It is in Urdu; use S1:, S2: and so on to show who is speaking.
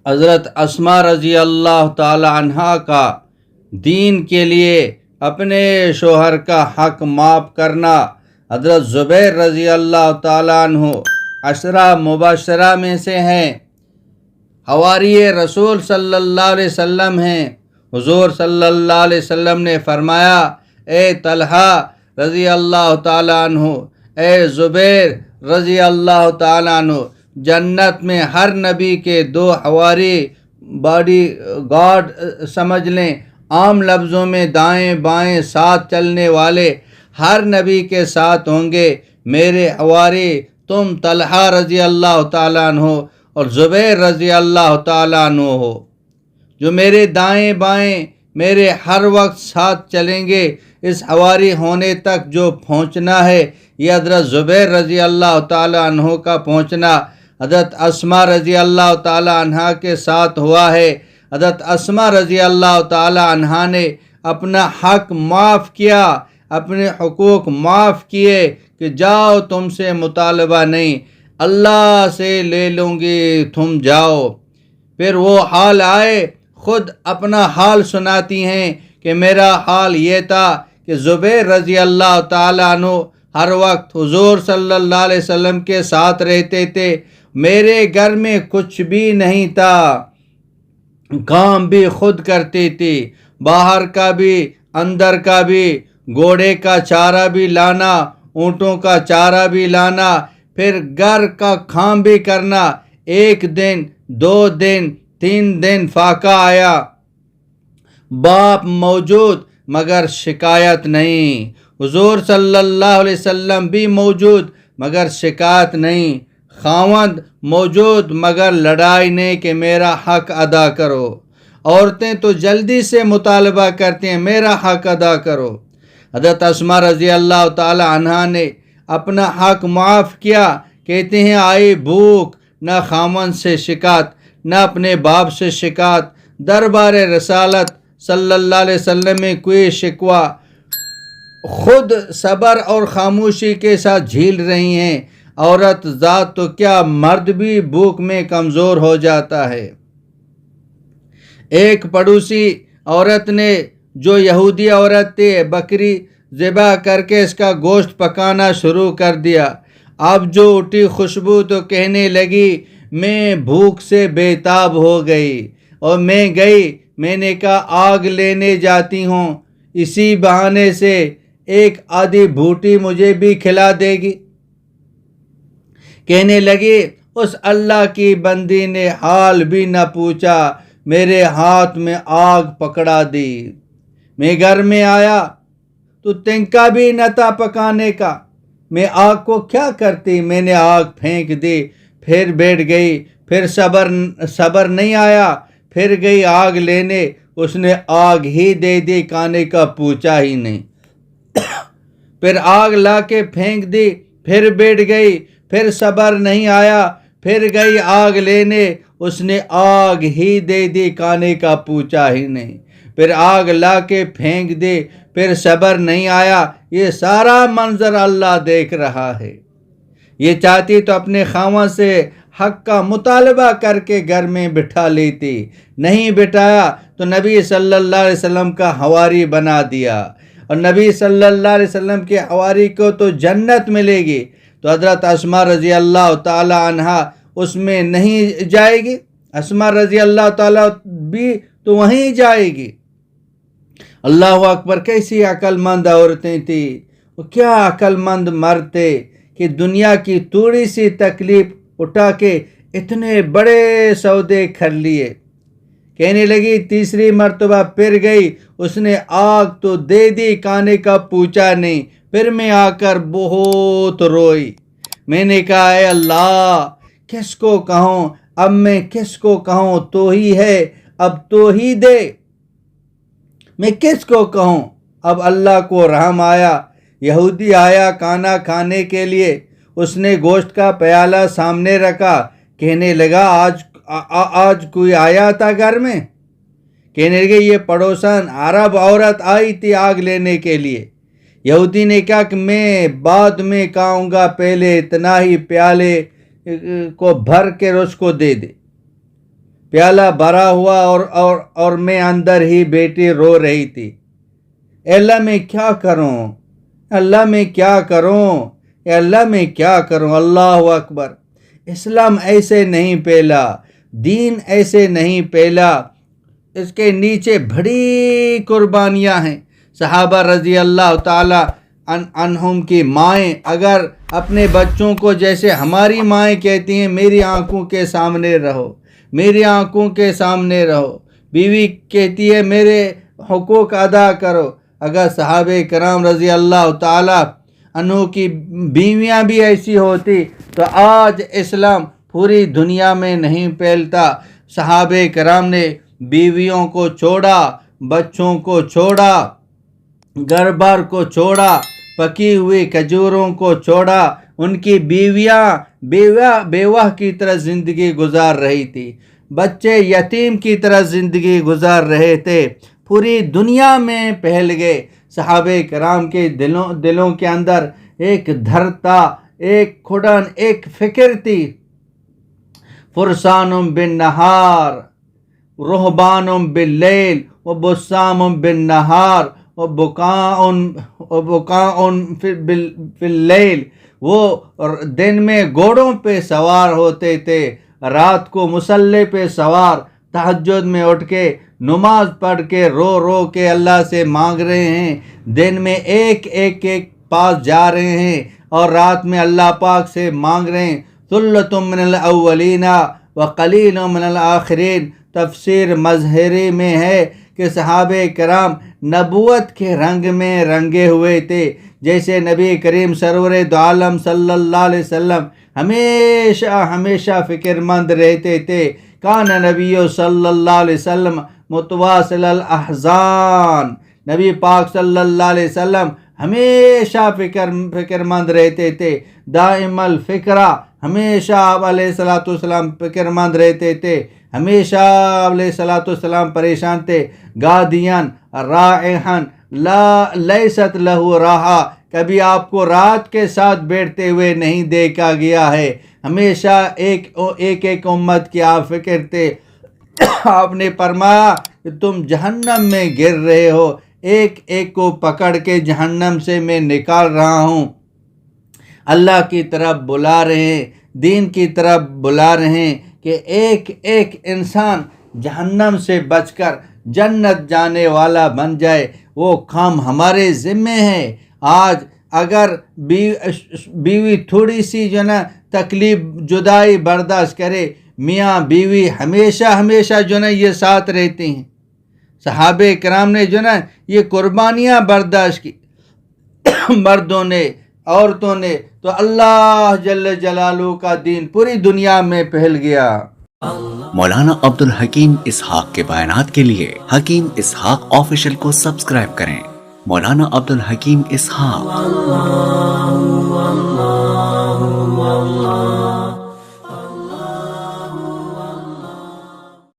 S1: حضرت اسماء رضی اللہ تعالی عنہا کا دین کے لیے اپنے شوہر کا حق معاف کرنا، حضرت زبیر رضی اللہ تعالی عنہ عشرہ مبشرہ میں سے ہیں، حواری رسول صلی اللہ علیہ وسلم ہیں۔ حضور صلی اللہ علیہ وسلم نے فرمایا، اے طلحہ رضی اللہ تعالی عنہ، اے زبیر رضی اللہ تعالی عنہ، جنت میں ہر نبی کے 2 حواری باڈی گارڈ سمجھ لیں، عام لفظوں میں دائیں بائیں ساتھ چلنے والے ہر نبی کے ساتھ ہوں گے۔ میرے حواری تم طلحہ رضی اللہ تعالیٰ عنہ اور زبیر رضی اللہ تعالیٰ عنہ ہو، جو میرے دائیں بائیں میرے ہر وقت ساتھ چلیں گے۔ اس حواری ہونے تک جو پہنچنا ہے، یہ حضرت زبیر رضی اللہ تعالیٰ عنہ کا پہنچنا حضرت اسماء رضی اللہ تعالیٰ عنہا کے ساتھ ہوا ہے۔ حضرت اسماء رضی اللہ تعالیٰ عنہا نے اپنا حق معاف کیا، اپنے حقوق معاف کیے کہ جاؤ تم سے مطالبہ نہیں، اللہ سے لے لوں گی، تم جاؤ۔ پھر وہ حال آئے، خود اپنا حال سناتی ہیں کہ میرا حال یہ تھا کہ زبیر رضی اللہ تعالیٰ عنہ ہر وقت حضور صلی اللہ علیہ وسلم کے ساتھ رہتے تھے، میرے گھر میں کچھ بھی نہیں تھا، کام بھی خود کرتی تھی، باہر کا بھی اندر کا بھی، گھوڑے کا چارہ بھی لانا، اونٹوں کا چارہ بھی لانا، پھر گھر کا کام بھی کرنا۔ 1 دن 2 دن 3 دن فاقہ آیا، باپ موجود مگر شکایت نہیں، حضور صلی اللہ علیہ وسلم بھی موجود مگر شکایت نہیں، خاوند موجود مگر لڑائی نہیں کہ میرا حق ادا کرو۔ عورتیں تو جلدی سے مطالبہ کرتی ہیں، میرا حق ادا کرو۔ حضرت اسماء رضی اللہ تعالی عنہا نے اپنا حق معاف کیا، کہتے ہیں آئی بھوک، نہ خاوند سے شکایت، نہ اپنے باپ سے شکایت، دربار رسالت صلی اللہ علیہ وسلم میں کوئی شکوہ، خود صبر اور خاموشی کے ساتھ جھیل رہی ہیں۔ عورت ذات تو کیا، مرد بھی بھوک میں کمزور ہو جاتا ہے۔ ایک پڑوسی عورت نے، جو یہودی عورت تھی، بکری ذبح کر کے اس کا گوشت پکانا شروع کر دیا۔ اب جو اٹھی خوشبو تو کہنے لگی میں بھوک سے بے تاب ہو گئی، اور میں گئی، میں نے کہا آگ لینے جاتی ہوں، اسی بہانے سے ایک آدھی بھوٹی مجھے بھی کھلا دے گی۔ کہنے لگی اس اللہ کی بندی نے حال بھی نہ پوچھا، میرے ہاتھ میں آگ پکڑا دی۔ میں گھر میں آیا تو تنکا بھی نہ تھا پکانے کا، میں آگ کو کیا کرتی، میں نے آگ پھینک دی، پھر بیٹھ گئی، پھر صبر نہیں آیا، پھر گئی آگ لینے، اس نے آگ ہی دے دی، کھانے کا پوچھا ہی نہیں۔ پھر آگ لا کے پھینک دی، پھر بیٹھ گئی، پھر صبر نہیں آیا، پھر گئی آگ لینے، اس نے آگ ہی دے دی، کھانے کا پوچھا ہی نہیں۔ پھر آگ لا کے پھینک دی، پھر صبر نہیں آیا۔ یہ سارا منظر اللہ دیکھ رہا ہے۔ یہ چاہتی تو اپنے خاوند سے حق کا مطالبہ کر کے گھر میں بٹھا لیتی، نہیں بٹھایا تو نبی صلی اللہ علیہ وسلم کا حواری بنا دیا، اور نبی صلی اللہ علیہ وسلم کے حواری کو تو جنت ملے گی، تو حضرت اسماء رضی اللہ تعالی عنہا اس میں نہیں جائے گی؟ اسماء رضی اللہ تعالی بھی تو وہیں جائے گی۔ اللہ اکبر، کیسی عقل مند عورتیں تھیں، وہ کیا عقل مند مرد تھے کہ دنیا کی تھوڑی سی تکلیف اٹھا کے اتنے بڑے سودے کر لیے۔ کہنے لگی تیسری مرتبہ پھر گئی، اس نے آگ تو دے دی، کھانے کا پوچھا نہیں۔ پھر میں آ کر بہت روئی، میں نے کہا اے اللہ کس کو کہوں، اب میں کس کو کہوں، تو ہی ہے، اب تو ہی دے، میں کس کو کہوں۔ اب اللہ کو رحم آیا، یہودی آیا کھانا کھانے کے لیے، اس نے گوشت کا پیالہ سامنے رکھا، کہنے لگا آج کوئی آیا تھا گھر میں؟ کہنے لگے یہ پڑوسن عرب عورت آئی تھی آگ لینے کے لیے۔ یہودی نے کہا کہ میں بعد میں کہوں گا، پہلے اتنا ہی پیالے کو بھر کے اس کو دے دے۔ پیالہ بھرا ہوا اور میں اندر ہی بیٹی رو رہی تھی۔ اے اللہ میں کیا کروں، اللہ میں کیا کروں، اے اللہ میں کیا کروں۔ اللہ اکبر۔ اسلام ایسے نہیں پھیلا، دین ایسے نہیں پھیلا، اس کے نیچے بڑی قربانیاں ہیں۔ صحابہ رضی اللہ تعالی عنہم کی مائیں اگر اپنے بچوں کو جیسے ہماری مائیں کہتی ہیں میری آنکھوں کے سامنے رہو، میری آنکھوں کے سامنے رہو، بیوی کہتی ہے میرے حقوق ادا کرو، اگر صحابہ کرام رضی اللہ تعالی عنہ کی بیویاں بھی ایسی ہوتی تو آج اسلام پوری دنیا میں نہیں پھیلتا۔ صحابہ کرام نے بیویوں کو چھوڑا، بچوں کو چھوڑا، گھر بار کو چھوڑا، پکی ہوئی کھجوروں کو چھوڑا، ان کی بیویاں بیوہ کی طرح زندگی گزار رہی تھی، بچے یتیم کی طرح زندگی گزار رہے تھے، پوری دنیا میں پھیل گئے۔ صحابہ کرام کے دلوں کے اندر ایک دھرتا، ایک کھڑن، ایک فکر تھی۔ فرسان بالنہار رہبان باللیل وبسام بالنہار وبکاء فی اللیل۔ وہ دن میں گھوڑوں پہ سوار ہوتے تھے، رات کو مسلح پہ سوار، تہجد میں اٹھ کے نماز پڑھ کے رو رو کے اللہ سے مانگ رہے ہیں، دن میں ایک پاس جا رہے ہیں اور رات میں اللہ پاک سے مانگ رہے ہیں۔ ثلۃ من الاولین وقلیل من الآخرین۔ تفسیر مظہری میں ہے کہ صحابہ کرام نبوت کے رنگ میں رنگے ہوئے تھے، جیسے نبی کریم سرور دو عالم صلی اللہ علیہ وسلم ہمیشہ فکر مند رہتے تھے۔ کان نبی صلی اللہ علیہ وسلم متواصل الاحزان۔ نبی پاک صلی اللہ علیہ وسلم ہمیشہ فکر مند رہتے تھے، دائم الفکرہ۔ ہمیشہ آپ علیہ السلام فکر مند رہتے تھے، ہمیشہ علیہ السلام پریشان تھے۔ گادین رائحن لیست لہو راحہ۔ کبھی آپ کو رات کے ساتھ بیٹھتے ہوئے نہیں دیکھا گیا ہے، ہمیشہ ایک امت کی آپ فکر تھے۔ آپ نے فرمایا کہ تم جہنم میں گر رہے ہو، ایک کو پکڑ کے جہنم سے میں نکال رہا ہوں۔ اللہ کی طرف بلا رہے ہیں، دین کی طرف بلا رہے ہیں کہ ایک انسان جہنم سے بچ کر جنت جانے والا بن جائے، وہ کام ہمارے ذمے ہے۔ آج اگر بیوی تھوڑی سی تکلیف جدائی برداشت کرے، میاں بیوی ہمیشہ یہ ساتھ رہتے ہیں۔ صحابہ کرام نے یہ قربانیاں برداشت کی، مردوں نے، عورتوں نے، تو اللہ جل جلالہ کا دین پوری دنیا میں پھیل گیا۔
S2: مولانا عبد الحکیم اسحاق کے بیانات کے لیے حکیم اسحاق آفیشیل کو سبسکرائب کریں۔ مولانا عبد الحکیم اسحاق۔